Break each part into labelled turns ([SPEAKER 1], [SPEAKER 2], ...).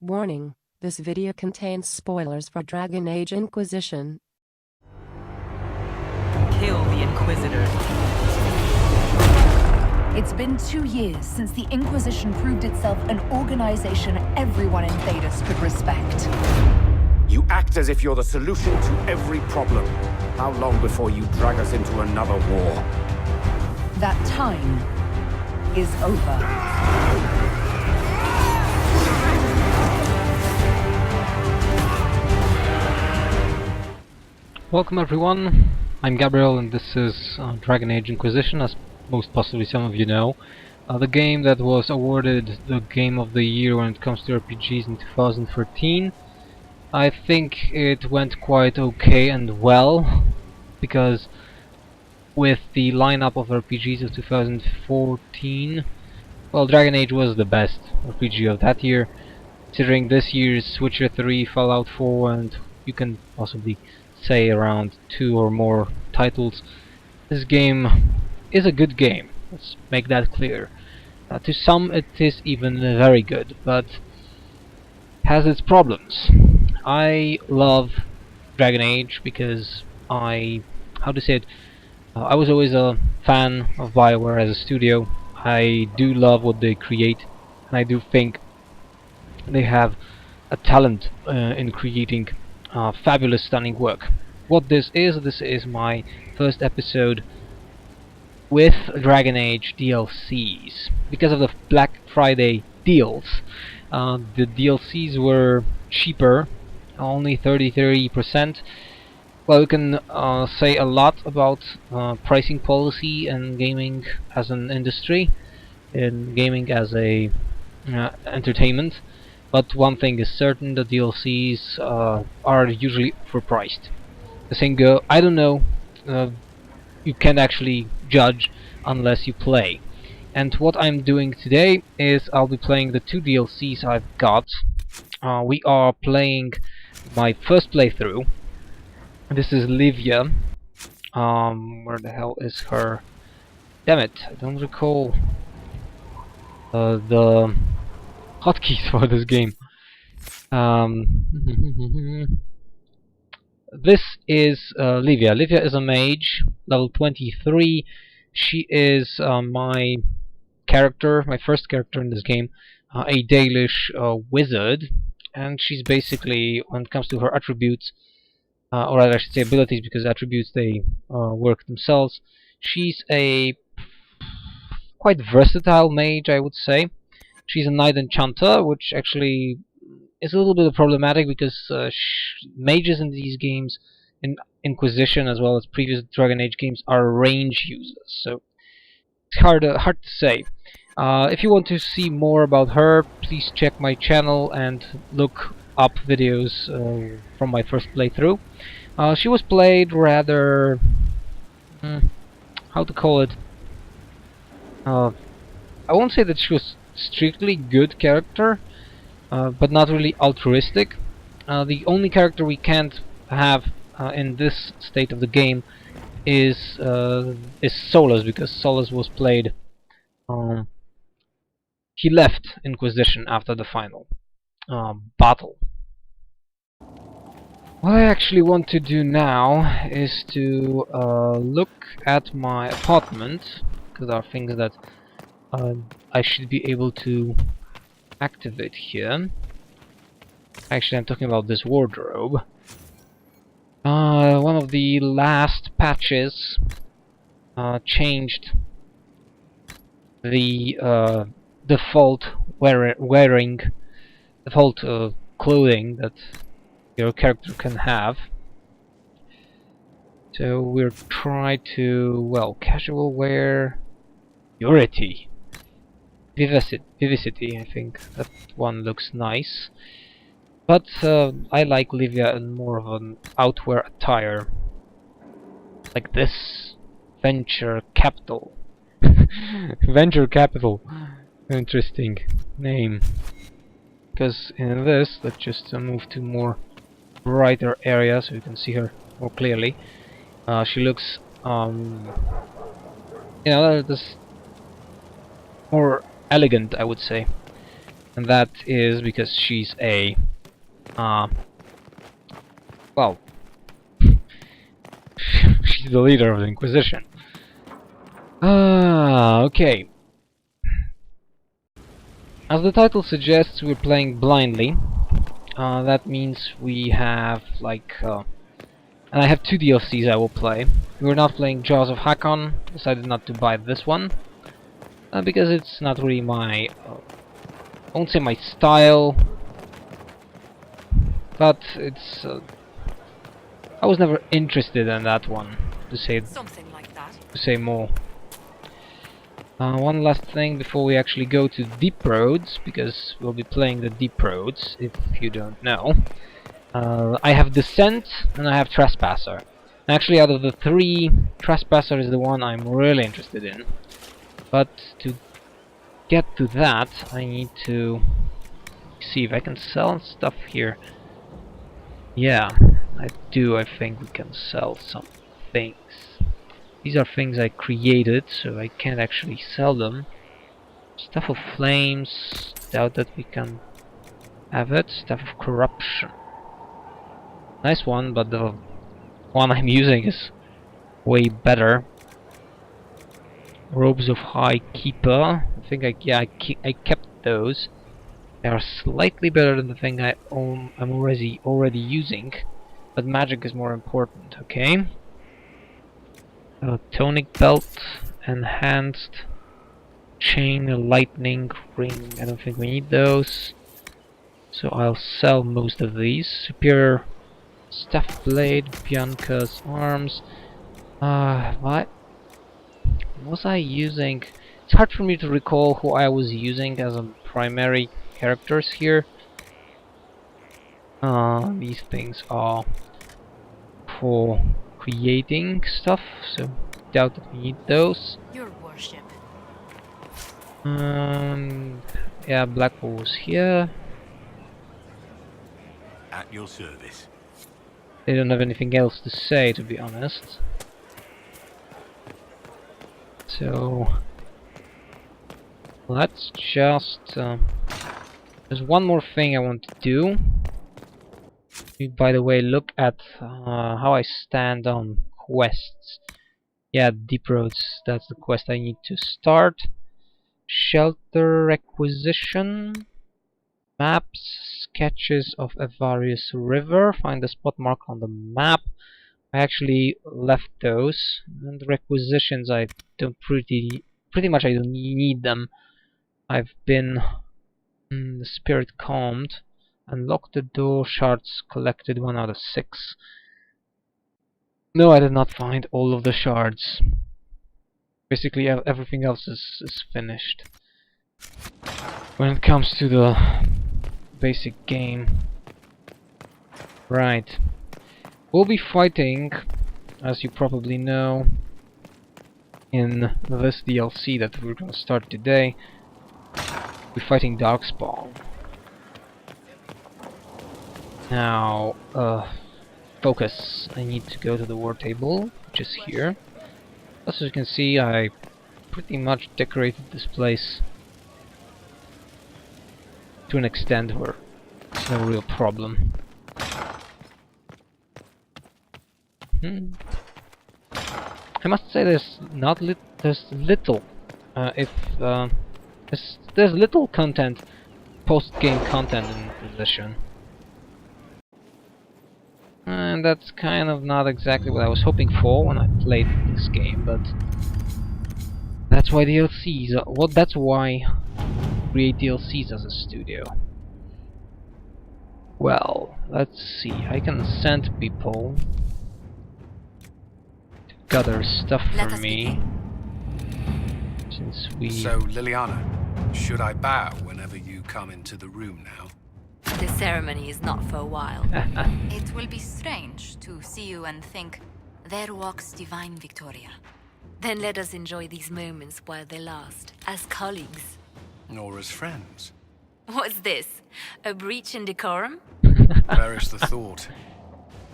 [SPEAKER 1] Warning, this video contains spoilers for Dragon Age Inquisition.
[SPEAKER 2] Kill the Inquisitor.
[SPEAKER 3] It's been 2 years since the Inquisition proved itself an organization everyone in Thedas could respect.
[SPEAKER 4] You act as if you're the solution to every problem. How long before you drag us into another war?
[SPEAKER 3] That time is over.
[SPEAKER 5] Welcome everyone, I'm Gabriel and this is Dragon Age Inquisition, as most possibly some of you know. The game that was awarded the Game of the Year when it comes to RPGs in 2013. I think it went quite okay and well, because with the lineup of RPGs of 2014, well, Dragon Age was the best RPG of that year, considering this year's Witcher 3, Fallout 4, and you can possibly say around 2 or more titles. This game is a good game, let's make that clear. To some it is even very good, but has its problems. I love Dragon Age because I was always a fan of BioWare as a studio. I do love what they create, and I do think they have a talent in creating fabulous, stunning work. What this is my first episode with Dragon Age DLCs. Because of the Black Friday deals, the DLCs were cheaper, only 33%. Well, you can say a lot about pricing policy and gaming as an industry, and gaming as a entertainment. But one thing is certain, the DLCs are usually overpriced. The same go, I don't know, you can't actually judge unless you play. And what I'm doing today is I'll be playing the 2 DLCs I've got. We are playing my first playthrough. This is Livia. Where the hell is her? Damn it, I don't recall the hotkeys for this game. This is Livia. Livia is a mage, level 23. She is my first character in this game, a Dalish wizard, and she's basically, when it comes to her attributes, or rather I should say abilities, because attributes they work themselves, she's a quite versatile mage, I would say. She's a knight enchanter, which actually is a little bit problematic because mages in these games, in Inquisition as well as previous Dragon Age games, are range users, so it's hard to say. If you want to see more about her, please check my channel and look up videos from my first playthrough. She was played rather... how to call it? I won't say that she was strictly good character, but not really altruistic. The only character we can't have in this state of the game is Solus, because Solus was played... he left Inquisition after the final battle. What I actually want to do now is to look at my apartment, because there are things that I should be able to activate here. Actually, I'm talking about this wardrobe. One of the last patches changed the default clothing that your character can have. So we'll try to, well, casual wear, purity, vivacity, I think that one looks nice. But I like Livia in more of an outwear attire, like this. Venture Capital. Venture Capital. Interesting name. Because in this, let's just move to more brighter area so you can see her more clearly. She looks, this more elegant, I would say. and that is because she's a well, she's the leader of the Inquisition. Okay. As the title suggests, we're playing blindly. That means we have and I have 2 DLCs I will play. We're not playing Jaws of Hakon. Decided not to buy this one because it's not really my, I won't say my style, but it's. I was never interested in that one, to say
[SPEAKER 3] Something like that.
[SPEAKER 5] to say more. One last thing before we actually go to Deep Roads, because we'll be playing the Deep Roads, if you don't know. I have Descent and I have Trespasser. Actually, out of the 3, Trespasser is the one I'm really interested in. But to get to that, I need to see if I can sell stuff here. Yeah, I do. I think we can sell some things. These are things I created, so I can't actually sell them. Stuff of Flames, doubt that we can have it. Stuff of Corruption. Nice one, but the one I'm using is way better. Robes of High Keeper. I think I kept those. They are slightly better than the thing I'm already using, but magic is more important. Okay. Tonic Belt, Enhanced Chain Lightning Ring. I don't think we need those, so I'll sell most of these. Superior Staff Blade, Bianca's Arms. What was I using? It's hard for me to recall who I was using as a primary characters here. These things are for creating stuff, so doubt that we need those.
[SPEAKER 3] Your worship.
[SPEAKER 5] Yeah, Black was here.
[SPEAKER 6] At your service.
[SPEAKER 5] They don't have anything else to say, to be honest. So let's just there's one more thing I want to do. By the way, look at how I stand on quests. Yeah, Deep Roads, that's the quest I need to start. Shelter Requisition. Maps, sketches of a various river. Find the spot marked on the map. I actually left those. And the requisitions, I don't pretty much I don't need them. I've been the spirit calmed. Unlock the door, shards collected 1 out of 6. No, I did not find all of the shards. Basically everything else is finished. When it comes to the basic game. Right. We'll be fighting, as you probably know, in this DLC that we're gonna start today. We're fighting Darkspawn. Now, focus. I need to go to the war table, which is here. As you can see, I pretty much decorated this place to an extent where it's no real problem. I must say there's little there's little content, post-game content in Inquisition. And that's kind of not exactly what I was hoping for when I played this game, but that's why DLCs are, well, that's why I create DLCs as a studio. Well, let's see. I can send people to gather stuff for me. Since we...
[SPEAKER 6] So, Liliana, should I bow whenever you come into the room now?
[SPEAKER 7] The ceremony is not for a while.
[SPEAKER 8] It will be strange to see you and think, there walks divine Victoria.
[SPEAKER 7] Then let us enjoy these moments while they last, as colleagues.
[SPEAKER 6] Or as friends?
[SPEAKER 7] What's this? A breach in decorum?
[SPEAKER 6] Perish the thought.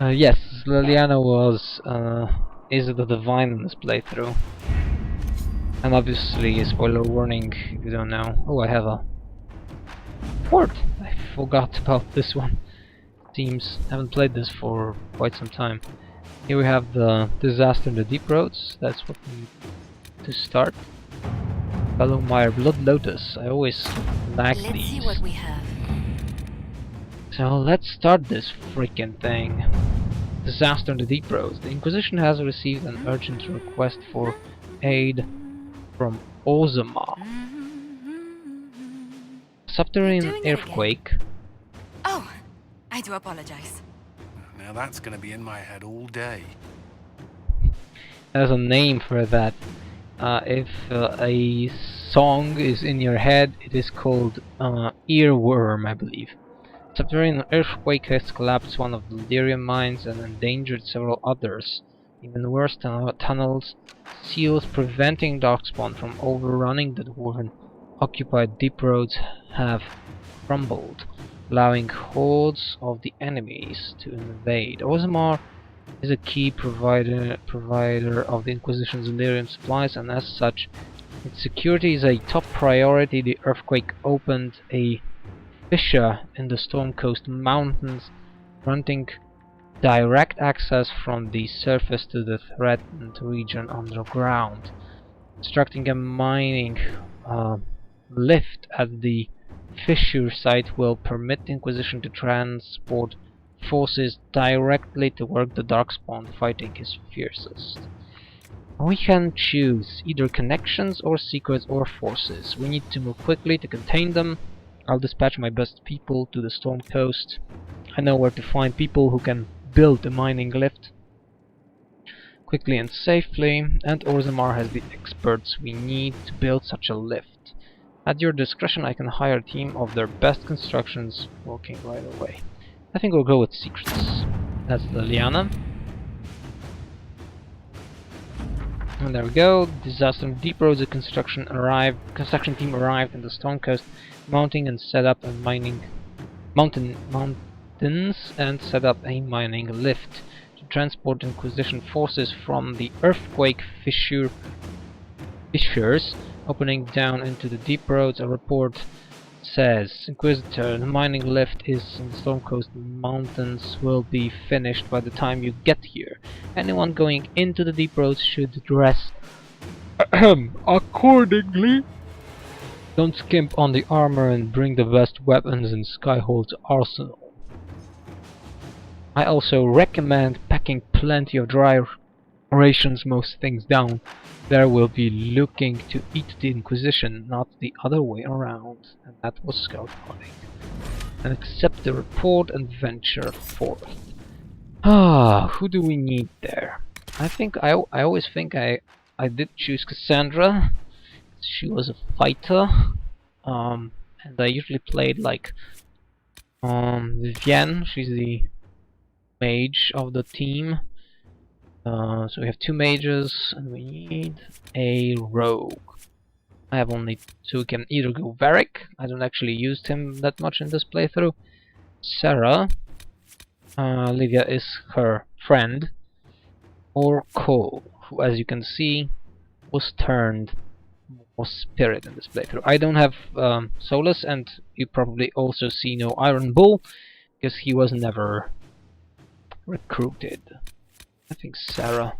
[SPEAKER 5] Yes, Liliana is the divine in this playthrough. And obviously, spoiler warning if you don't know. Oh, I have a port. I forgot about this one. Seems haven't played this for quite some time. Here we have the Disaster in the Deep Roads. That's what we need to start. Follow my Blood Lotus. I always lag
[SPEAKER 7] Let's
[SPEAKER 5] these.
[SPEAKER 7] see what we have.
[SPEAKER 5] So let's start this freaking thing. Disaster in the Deep Roads. The Inquisition has received an urgent request for aid from Ozma. Subterranean earthquake.
[SPEAKER 8] Oh, I do apologize.
[SPEAKER 6] Now that's going to be in my head all day.
[SPEAKER 5] There's a name for that. If a song is in your head, it is called earworm, I believe. Subterranean earthquake has collapsed one of the Lyrium mines and endangered several others. Even worse, tunnels, seals preventing darkspawn from overrunning the dwarven occupied deep roads have crumbled, allowing hordes of the enemies to invade. Ozmar is a key provider of the Inquisition's Lyrium supplies, and as such, its security is a top priority. The earthquake opened a fissure in the Storm Coast Mountains, granting direct access from the surface to the threatened region underground. Constructing a mining lift at the fissure site will permit the Inquisition to transport forces directly to where the Darkspawn fighting is fiercest. We can choose either connections or secrets or forces. We need to move quickly to contain them. I'll dispatch my best people to the Storm Coast. I know where to find people who can build a mining lift quickly and safely, and Orzammar has the experts we need to build such a lift. At your discretion, I can hire a team of their best constructions working right away. I think we'll go with secrets. That's Liliana. And there we go. Disaster in Deep Roads. The construction team arrived in the Storm Coast, mounting and set up a mountains and set up a mining lift to transport Inquisition forces from the earthquake fissures opening down into the deep roads. A report says, Inquisitor, the mining lift is in the Storm Coast Mountains, will be finished by the time you get here. Anyone going into the deep roads should dress accordingly. Don't skimp on the armor and bring the best weapons in Skyhold's arsenal. I also recommend packing plenty of dry rations, most things down. There will be looking to eat the Inquisition, not the other way around. And that was scout hunting. And accept the report and venture forth. Who do we need there? I think I always think I did choose Cassandra. She was a fighter. And I usually played like Vivienne. She's the mage of the team. So we have 2 mages and we need a rogue. I have only 2. We can either go Varric. I don't actually use him that much in this playthrough. Sarah. Lydia is her friend. Or Cole, who, as you can see, was turned more spirit in this playthrough. I don't have Solus, and you probably also see no Iron Bull, because he was never recruited. I think Sarah